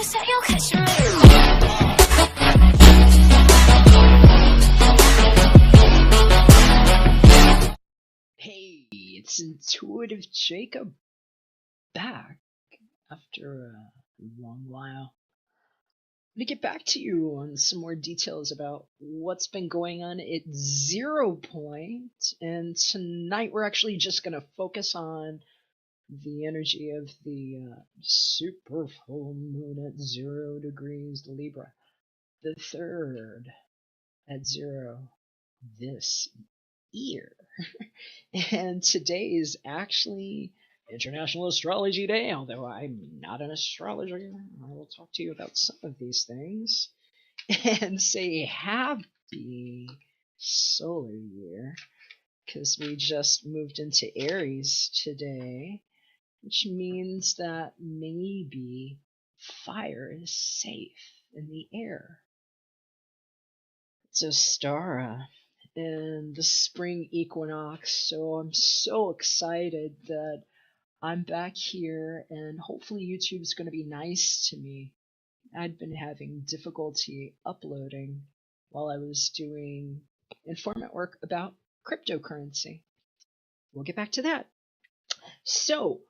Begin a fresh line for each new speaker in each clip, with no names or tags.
Hey, it's Intuitive Jacob back after a long while. I'm going to get back to you on some more details about what's been going on at 0 point, and tonight we're actually just going to focus on the energy of the super full moon at 0 degrees Libra, the third at 0 this year. And today is actually International Astrology Day, although I'm not an astrologer. I will talk to you about some of these things and say happy solar year, because we just moved into Aries today, which means that maybe fire is safe in the air. It's Ostara and the spring equinox, so I'm so excited that I'm back here, and hopefully YouTube's going to be nice to me. I'd been having difficulty uploading while I was doing informant work about cryptocurrency. We'll get back to that. So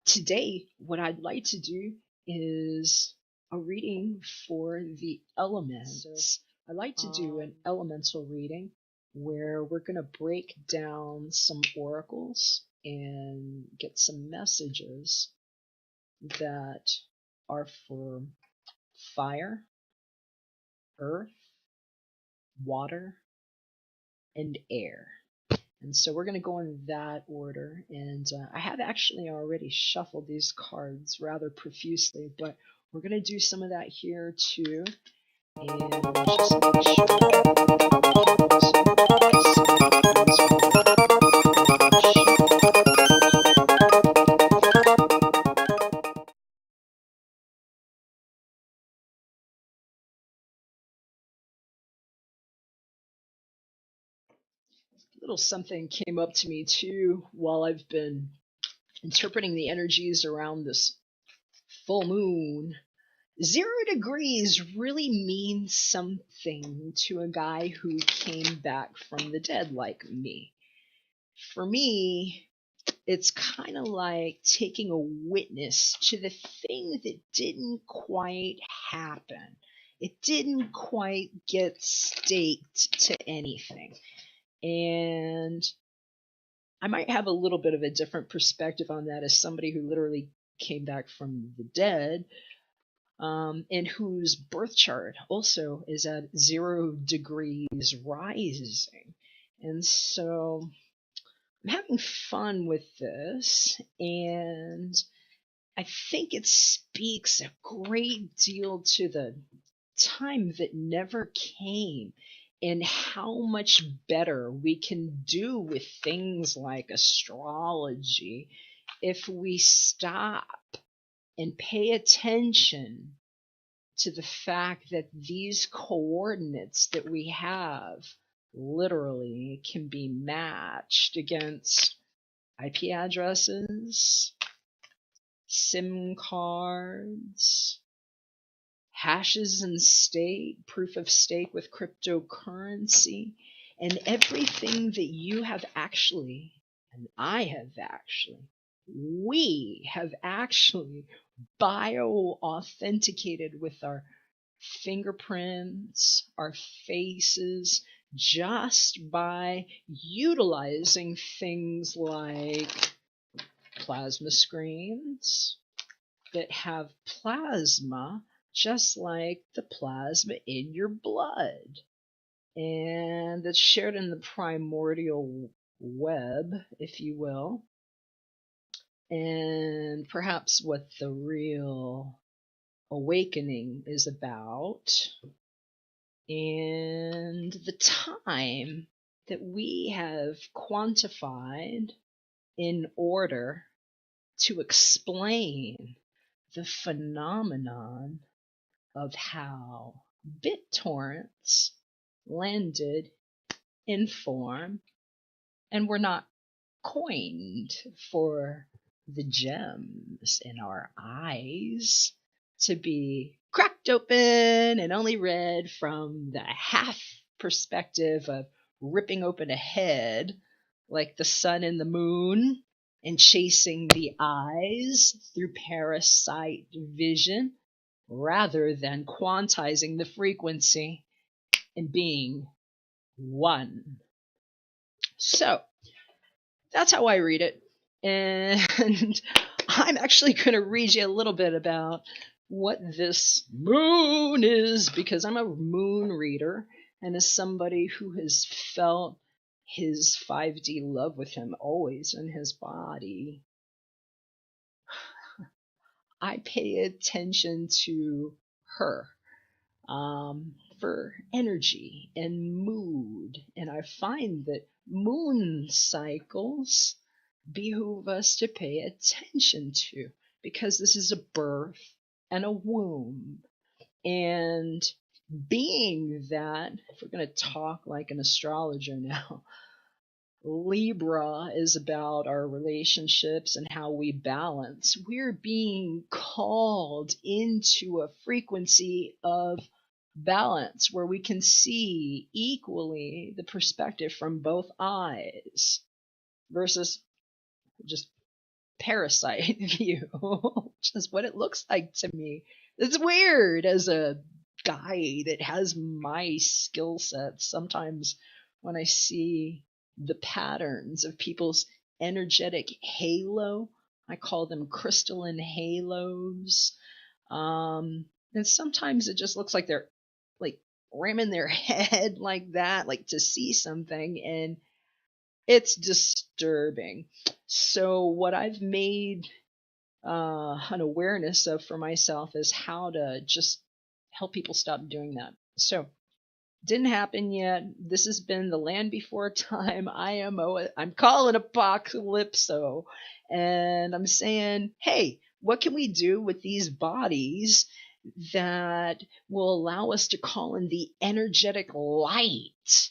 today what I'd like to do is a reading for the elements. So I like to do an elemental reading where we're going to break down some oracles and get some messages that are for fire, earth, water, and air. And so we're going to go in that order. And I have actually already shuffled these cards rather profusely, but we're going to do some of that here too. And just make sure a little something came up to me too while I've been interpreting the energies around this full moon. 0 degrees really means something to a guy who came back from the dead like me. For me, it's kind of like taking a witness to the thing that didn't quite happen. It didn't quite get staked to anything. And I might have a little bit of a different perspective on that as somebody who literally came back from the dead. And whose birth chart also is at 0 degrees rising. And so I'm having fun with this, and I think it speaks a great deal to the time that never came and how much better we can do with things like astrology if we stop and pay attention to the fact that these coordinates that we have literally can be matched against IP addresses, SIM cards, hashes and stake, proof of stake with cryptocurrency, and everything that you have actually, and I have actually, we have actually bio-authenticated with our fingerprints, our faces, just by utilizing things like plasma screens that have plasma just like the plasma in your blood, and that's shared in the primordial web, if you will. And perhaps what the real awakening is about, and the time that we have quantified in order to explain the phenomenon of how BitTorrents landed in form and were not coined for the gems in our eyes, to be cracked open and only read from the half perspective of ripping open a head like the sun and the moon and chasing the eyes through parasite vision rather than quantizing the frequency and being one. So that's how I read it. And I'm actually going to read you a little bit about what this moon is, because I'm a moon reader, and as somebody who has felt his 5D love with him always in his body, I pay attention to her for energy and mood, and I find that moon cycles behoove us to pay attention to, because this is a birth and a womb. And being that, if we're going to talk like an astrologer now, Libra is about our relationships and how we balance. We're being called into a frequency of balance where we can see equally the perspective from both eyes versus just parasite view, which is what it looks like to me. It's weird as a guy that has my skill set. Sometimes when I see the patterns of people's energetic halo, I call them crystalline halos. And sometimes it just looks like they're like ramming their head like that, like to see something, and it's disturbing. So what I've made an awareness of for myself is how to just help people stop doing that. So didn't happen yet. This has been the land before time. I'm calling apocalypso, and I'm saying, hey, what can we do with these bodies that will allow us to call in the energetic light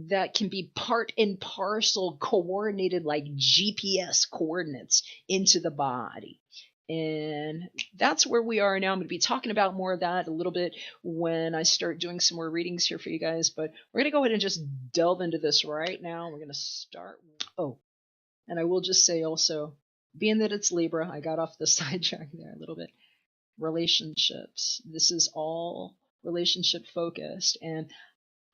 that can be part and parcel coordinated like GPS coordinates into the body? And that's where we are now. I'm going to be talking about more of that a little bit when I start doing some more readings here for you guys. But we're going to go ahead and just delve into this right now. We're going to start. Oh, and I will just say also, being that it's Libra, I got off the sidetrack there a little bit. Relationships. This is all relationship focused. And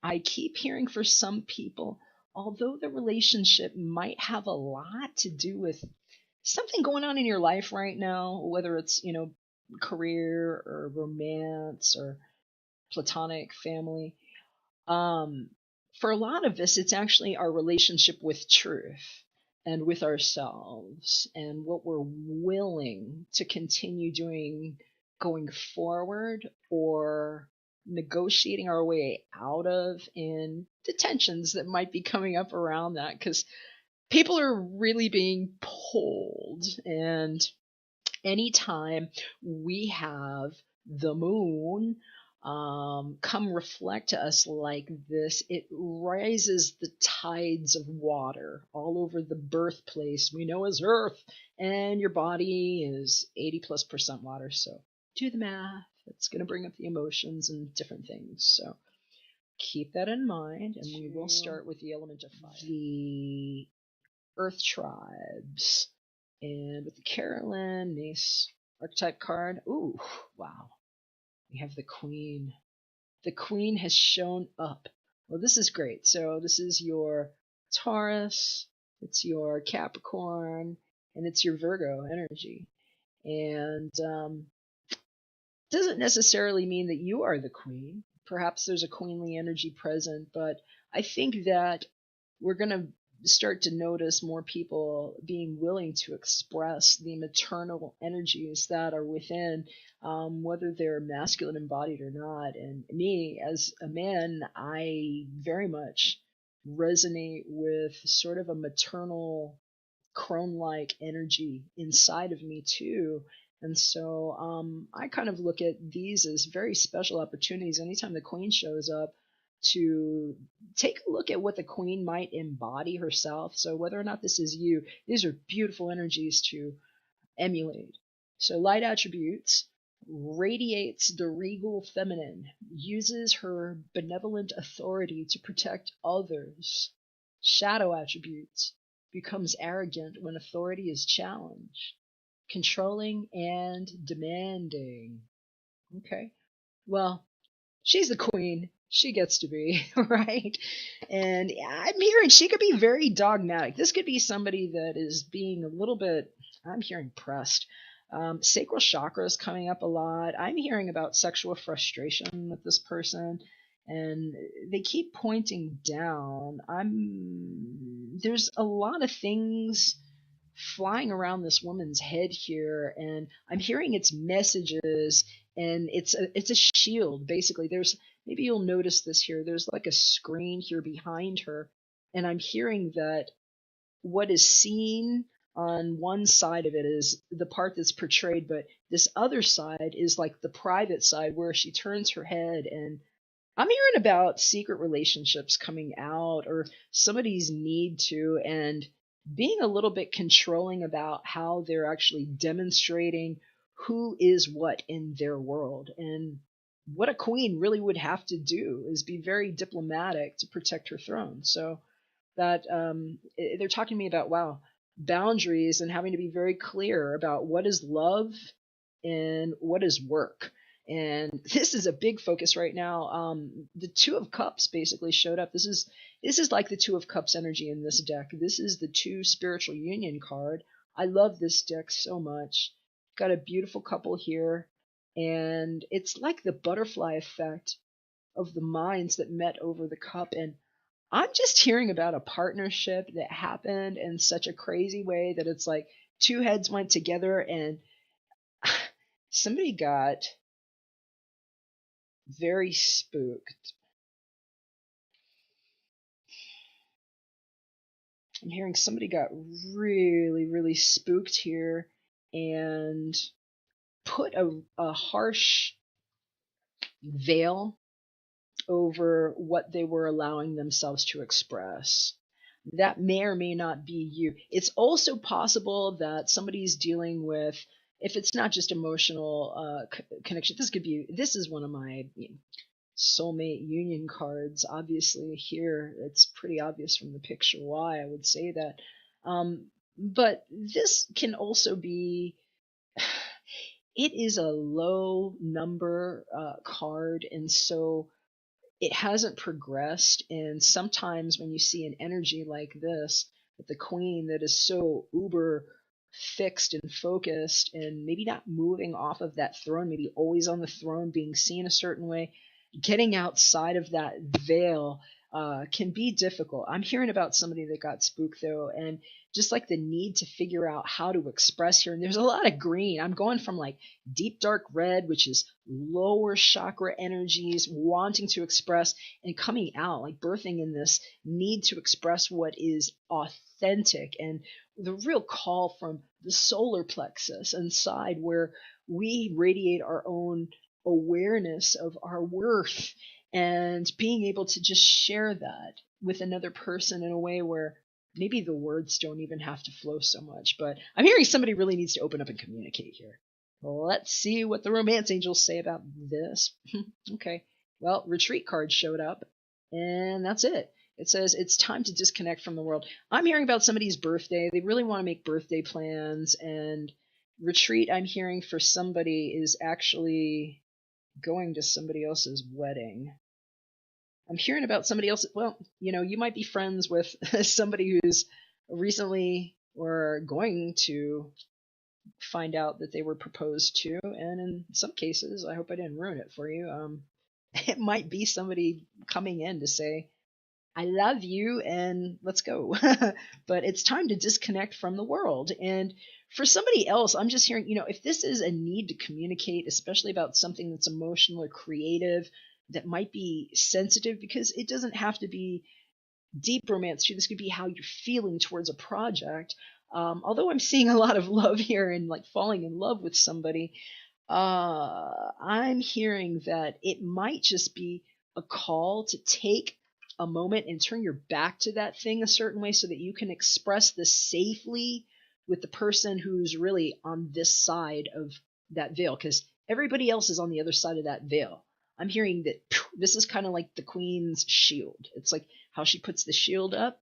I keep hearing for some people, although the relationship might have a lot to do with something going on in your life right now, whether it's, career or romance or platonic family, for a lot of us, it's actually our relationship with truth and with ourselves and what we're willing to continue doing going forward or negotiating our way out of, and the tensions that might be coming up around that, because people are really being pulled. And anytime we have the moon come reflect to us like this, it rises the tides of water all over the birthplace we know as Earth, and your body is 80+% water, so do the math. It's going to bring up the emotions and different things, so keep that in mind. And we will start with the element of fire, the Earth tribes, and with the Carolyn Nace archetype card. Ooh, wow. We have the Queen. The Queen has shown up. Well, this is great. So this is your Taurus, it's your Capricorn, and it's your Virgo energy. And doesn't necessarily mean that you are the Queen. Perhaps there's a queenly energy present, but I think that we're going to start to notice more people being willing to express the maternal energies that are within, whether they're masculine embodied or not. And me, as a man, I very much resonate with sort of a maternal crone-like energy inside of me too. And so I kind of look at these as very special opportunities anytime the Queen shows up, to take a look at what the Queen might embody herself. So whether or not this is you, these are beautiful energies to emulate. So light attributes, radiates the regal feminine, uses her benevolent authority to protect others, shadow attributes, becomes arrogant when authority is challenged, controlling and demanding. Okay, well, she's the queen. She gets to be, right? And I'm hearing she could be very dogmatic. This could be somebody that is being a little bit, I'm hearing pressed. Sacral chakra is coming up a lot. I'm hearing about sexual frustration with this person, and they keep pointing down. There's a lot of things flying around this woman's head here, and I'm hearing its messages, and it's a shield basically. There's, maybe you'll notice this here, there's like a screen here behind her, and I'm hearing that what is seen on one side of it is the part that's portrayed, but this other side is like the private side where she turns her head, and I'm hearing about secret relationships coming out, or somebody's need to, and being a little bit controlling about how they're actually demonstrating who is what in their world. And what a queen really would have to do is be very diplomatic to protect her throne. So that they're talking to me about, wow, boundaries and having to be very clear about what is love and what is work. And this is a big focus right now. The Two of Cups basically showed up. This is like the Two of Cups energy in this deck. This is the Two Spiritual Union card. I love this deck so much. Got a beautiful couple here, and it's like the butterfly effect of the minds that met over the cup. And I'm just hearing about a partnership that happened in such a crazy way that it's like two heads went together, and somebody got very spooked. I'm hearing somebody got really, really spooked here and put a harsh veil over what they were allowing themselves to express. That may or may not be you. It's also possible that somebody's dealing with, if it's not just emotional connection, this is one of my soulmate union cards. Obviously here it's pretty obvious from the picture why I would say that. But this can also be, it is a low number card, and so it hasn't progressed. And sometimes when you see an energy like this, with the queen that is so uber fixed and focused and maybe not moving off of that throne, maybe always on the throne, being seen a certain way, getting outside of that veil can be difficult. I'm hearing about somebody that got spooked though, and just like the need to figure out how to express here. And there's a lot of green. I'm going from like deep dark red, which is lower chakra energies, wanting to express and coming out, like birthing in this need to express what is authentic, and the real call from the solar plexus inside, where we radiate our own awareness of our worth, and being able to just share that with another person in a way where maybe the words don't even have to flow so much. But I'm hearing somebody really needs to open up and communicate here. Let's see what the romance angels say about this. Okay, well, retreat card showed up, and that's it. It says it's time to disconnect from the world. I'm hearing about somebody's birthday. They really want to make birthday plans, and retreat, I'm hearing for somebody, is actually going to somebody else's wedding. I'm hearing about somebody else. Well, you might be friends with somebody who's recently or going to find out that they were proposed to, and in some cases, I hope I didn't ruin it for you, it might be somebody coming in to say, I love you and let's go. But it's time to disconnect from the world. And for somebody else, I'm just hearing, if this is a need to communicate, especially about something that's emotional or creative, that might be sensitive, because it doesn't have to be deep romance too. This could be how you're feeling towards a project. Although I'm seeing a lot of love here and like falling in love with somebody, I'm hearing that it might just be a call to take a moment and turn your back to that thing a certain way so that you can express this safely with the person who's really on this side of that veil. Because Everybody else is on the other side of that veil. I'm hearing that this is kind of like the queen's shield. It's like how she puts the shield up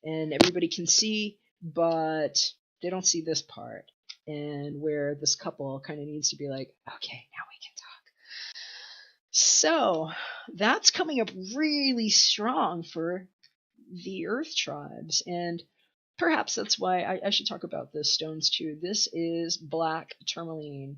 and everybody can see, but they don't see this part. And where this couple kind of needs to be like, okay, now we can talk. So that's coming up really strong for the earth tribes. And perhaps that's why I should talk about this stones too. This is black tourmaline,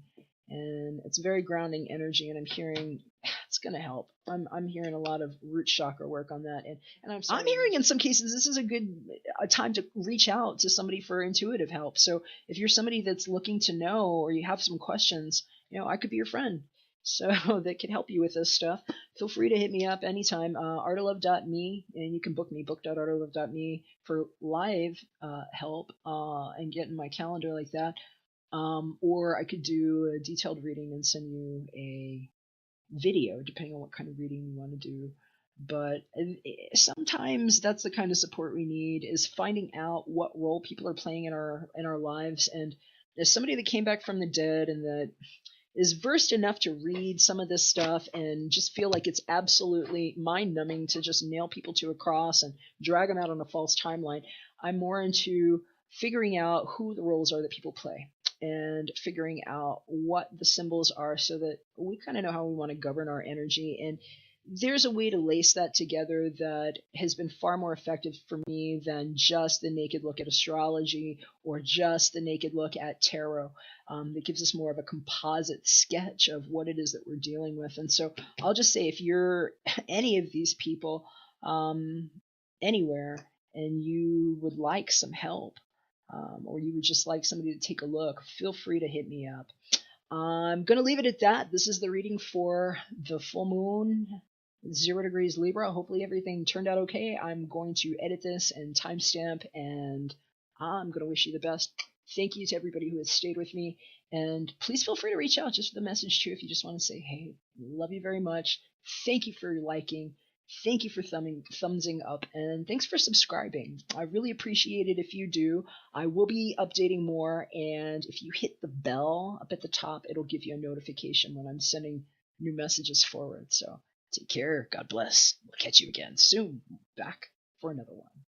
and it's very grounding energy, and I'm hearing it's going to help. I'm hearing a lot of root chakra work on that, and I'm hearing in some cases this is a time to reach out to somebody for intuitive help. So if you're somebody that's looking to know, or you have some questions, I could be your friend. So that can help you with this stuff. Feel free to hit me up anytime. Artolove.me, and you can book me, book.artolove.me for live help and get in my calendar like that. Or I could do a detailed reading and send you a video, depending on what kind of reading you want to do. But sometimes that's the kind of support we need, is finding out what role people are playing in our lives. And as somebody that came back from the dead and that is versed enough to read some of this stuff and just feel like it's absolutely mind-numbing to just nail people to a cross and drag them out on a false timeline, I'm more into figuring out who the roles are that people play and figuring out what the symbols are so that we kind of know how we want to govern our energy. And there's a way to lace that together that has been far more effective for me than just the naked look at astrology or just the naked look at tarot. That gives us more of a composite sketch of what it is that we're dealing with. And so I'll just say, if you're any of these people anywhere and you would like some help, or you would just like somebody to take a look, feel free to hit me up. I'm going to leave it at that. This is the reading for the full moon, 0 degrees Libra. Hopefully everything turned out okay. I'm going to edit this and timestamp, and I'm going to wish you the best. Thank you to everybody who has stayed with me. And please feel free to reach out just for the message too if you just want to say, hey, love you very much. Thank you for your liking. Thank you for thumbsing up, and thanks for subscribing. I really appreciate it if you do. I will be updating more, and if you hit the bell up at the top, it'll give you a notification when I'm sending new messages forward. So take care. God bless. We'll catch you again soon. Back for another one.